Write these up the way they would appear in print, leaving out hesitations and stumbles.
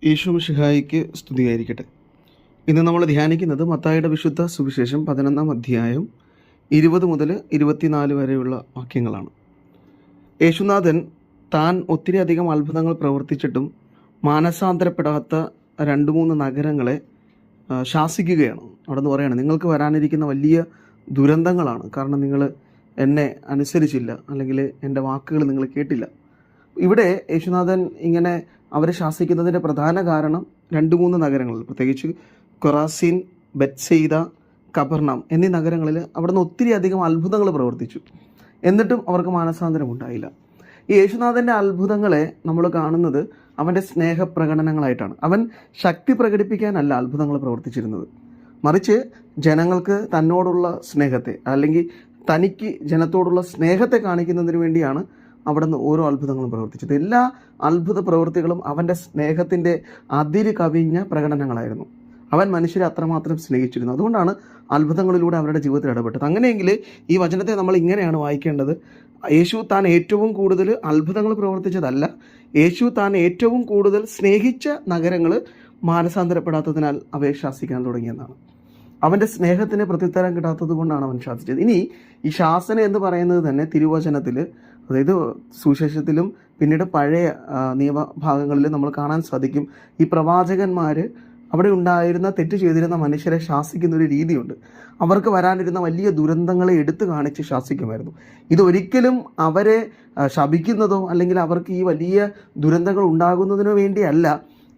യേശു മിശിഹായിക്ക് സ്തുതിയായിരിക്കട്ടെ. ഇന്ന് നമ്മൾ ധ്യാനിക്കുന്നത് മത്തായിയുടെ വിശുദ്ധ സുവിശേഷം 11-ാം അധ്യായം 20 മുതൽ 24 വരെയുള്ള വാക്യങ്ങളാണ്. യേശുനാഥൻ താൻ ഒത്തിരി അധികം അത്ഭുതങ്ങൾ പ്രവർത്തിച്ചിട്ടും മാനസാന്തരപ്പെടാത്ത 2-3 നഗരങ്ങളെ ശാസിക്കുകയാണ്. അവിടെ നിന്ന് പറയുകയാണ്, നിങ്ങൾക്ക് വരാനിരിക്കുന്ന വലിയ ദുരന്തങ്ങളാണ്, കാരണം നിങ്ങൾ എന്നെ അനുസരിച്ചില്ല, അല്ലെങ്കിൽ എൻ്റെ വാക്കുകൾ നിങ്ങൾ കേട്ടില്ല. ഇവിടെ യേശുനാഥൻ ഇങ്ങനെ അവരെ ശാസിക്കുന്നതിൻ്റെ പ്രധാന കാരണം 2-3 നഗരങ്ങളിൽ, പ്രത്യേകിച്ച് കൊറാസീൻ, ബെത്സയിദ, കപർനാം എന്നീ നഗരങ്ങളിൽ അവിടുന്ന് ഒത്തിരി അധികം അത്ഭുതങ്ങൾ പ്രവർത്തിച്ചു. എന്നിട്ടും അവർക്ക് മാനസാന്തരം ഉണ്ടായില്ല. ഈ യേശുനാഥൻ്റെ അത്ഭുതങ്ങളെ നമ്മൾ കാണുന്നത് അവൻ്റെ സ്നേഹപ്രകടനങ്ങളായിട്ടാണ്. അവൻ ശക്തി പ്രകടിപ്പിക്കാനല്ല അത്ഭുതങ്ങൾ പ്രവർത്തിച്ചിരുന്നത്, മറിച്ച് ജനങ്ങൾക്ക് തന്നോടുള്ള സ്നേഹത്തെ, അല്ലെങ്കിൽ തനിക്ക് ജനത്തോടുള്ള സ്നേഹത്തെ കാണിക്കുന്നതിന് വേണ്ടിയാണ് അവിടുന്ന് ഓരോ അത്ഭുതങ്ങളും പ്രവർത്തിച്ചത്. എല്ലാ അത്ഭുത പ്രവൃത്തികളും അവൻ്റെ സ്നേഹത്തിൻ്റെ അതിര് കവിഞ്ഞ പ്രകടനങ്ങളായിരുന്നു. അവൻ മനുഷ്യരെ അത്രമാത്രം സ്നേഹിച്ചിരുന്നു. അതുകൊണ്ടാണ് അത്ഭുതങ്ങളിലൂടെ അവരുടെ ജീവിതത്തിൽ ഇടപെട്ടത്. അങ്ങനെയെങ്കിൽ ഈ വചനത്തെ നമ്മൾ ഇങ്ങനെയാണ് വായിക്കേണ്ടത്: യേശു താൻ ഏറ്റവും കൂടുതൽ അത്ഭുതങ്ങൾ പ്രവർത്തിച്ചതല്ല, യേശു താൻ ഏറ്റവും കൂടുതൽ സ്നേഹിച്ച നഗരങ്ങൾ മാനസാന്തരപ്പെടാത്തതിനാൽ അവയെ ശാസിക്കാൻ തുടങ്ങിയെന്നാണ്. അവൻ്റെ സ്നേഹത്തിന് പ്രത്യുത്തരം കിട്ടാത്തത് കൊണ്ടാണ് അവൻ ശാസിച്ചത്. ഇനി ഈ ശാസന എന്ന് പറയുന്നത് തന്നെ തിരുവചനത്തിൽ, അതായത് സുവിശേഷത്തിലും പിന്നീട് പഴയ നിയമഭാഗങ്ങളിൽ നമ്മൾ കാണാൻ സാധിക്കും. ഈ പ്രവാചകന്മാർ അവിടെ ഉണ്ടായിരുന്ന തെറ്റ് ചെയ്തിരുന്ന മനുഷ്യരെ ശാസിക്കുന്നൊരു രീതിയുണ്ട്. അവർക്ക് വരാനിരുന്ന വലിയ ദുരന്തങ്ങളെ എടുത്തു കാണിച്ച് ശാസിക്കുമായിരുന്നു. ഇതൊരിക്കലും അവരെ ശപിക്കുന്നതോ അല്ലെങ്കിൽ അവർക്ക് ഈ വലിയ ദുരന്തങ്ങൾ ഉണ്ടാകുന്നതിനോ വേണ്ടിയല്ല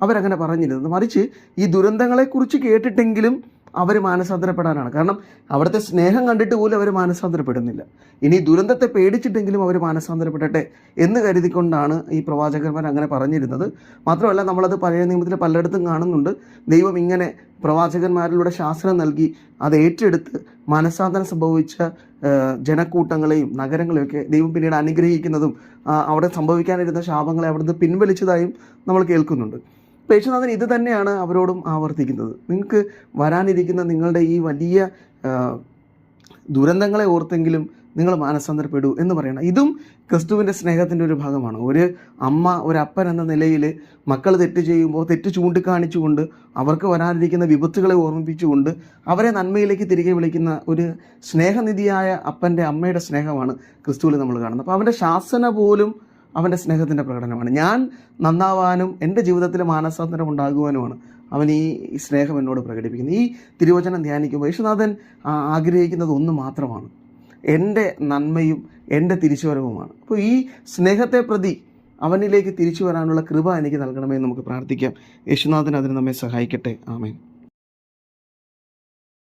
അവരങ്ങനെ പറഞ്ഞിരുന്നത്, മറിച്ച് ഈ ദുരന്തങ്ങളെക്കുറിച്ച് കേട്ടിട്ടെങ്കിലും അവർ മാനസാന്തരപ്പെടാനാണ്. കാരണം അവിടുത്തെ സ്നേഹം കണ്ടിട്ട് പോലും അവർ മാനസാന്തരപ്പെടുന്നില്ല. ഇനി ദുരന്തത്തെ പേടിച്ചിട്ടെങ്കിലും അവർ മാനസാന്തരപ്പെടട്ടെ എന്ന് കരുതിക്കൊണ്ടാണ് ഈ പ്രവാചകന്മാർ അങ്ങനെ പറഞ്ഞിരുന്നത്. മാത്രമല്ല, നമ്മളത് പഴയ നിയമത്തിൽ പലയിടത്തും കാണുന്നുണ്ട്. ദൈവം ഇങ്ങനെ പ്രവാചകന്മാരിലൂടെ ശാസനം നൽകി അത് ഏറ്റെടുത്ത് മാനസാന്തരം സംഭവിച്ച ജനക്കൂട്ടങ്ങളെയും നഗരങ്ങളെയൊക്കെ ദൈവം പിന്നീട് അനുഗ്രഹിക്കുന്നതും അവിടെ സംഭവിക്കാനിരുന്ന ശാപങ്ങളെ അവിടുന്ന് പിൻവലിച്ചതായും നമ്മൾ കേൾക്കുന്നുണ്ട്. യേശുനാഥൻ ഇത് തന്നെയാണ് അവരോടും ആവർത്തിക്കുന്നത്. നിങ്ങൾക്ക് വരാനിരിക്കുന്ന നിങ്ങളുടെ ഈ വലിയ ദുരന്തങ്ങളെ ഓർത്തെങ്കിലും നിങ്ങൾ മാനസാന്തരപ്പെടൂ എന്ന് പറയണം. ഇതും ക്രിസ്തുവിൻ്റെ സ്നേഹത്തിൻ്റെ ഒരു ഭാഗമാണ്. ഒരു അമ്മ, ഒരു അപ്പൻ എന്ന നിലയിൽ മക്കൾ തെറ്റ് ചെയ്യുമ്പോൾ തെറ്റ് ചൂണ്ടിക്കാണിച്ചുകൊണ്ട് അവർക്ക് വരാനിരിക്കുന്ന വിപത്തുകളെ ഓർമ്മിപ്പിച്ചുകൊണ്ട് അവരെ നന്മയിലേക്ക് തിരികെ വിളിക്കുന്ന ഒരു സ്നേഹനിധിയായ അപ്പൻ്റെ, അമ്മയുടെ സ്നേഹമാണ് ക്രിസ്തുവിൽ നമ്മൾ കാണുന്നത്. അപ്പോൾ അവൻ്റെ ശാസന പോലും അവൻ്റെ സ്നേഹത്തിൻ്റെ പ്രകടനമാണ്. ഞാൻ നന്നാവാനും എൻ്റെ ജീവിതത്തിൽ മാനസാന്തരം ഉണ്ടാകുവാനുമാണ് അവൻ ഈ സ്നേഹം എന്നോട് പ്രകടിപ്പിക്കുന്നത്. ഈ തിരുവചനം ധ്യാനിക്കുമ്പോൾ യേശുനാഥൻ ആഗ്രഹിക്കുന്നത് ഒന്ന് മാത്രമാണ്: എൻ്റെ നന്മയും എൻ്റെ തിരിച്ചുവരവുമാണ്. അപ്പോൾ ഈ സ്നേഹത്തെ പ്രതി അവനിലേക്ക് തിരിച്ചു വരാനുള്ള കൃപ എനിക്ക് നൽകണമെന്ന് നമുക്ക് പ്രാർത്ഥിക്കാം. യേശുനാഥൻ അതിന് നമ്മെ സഹായിക്കട്ടെ. ആമേൻ.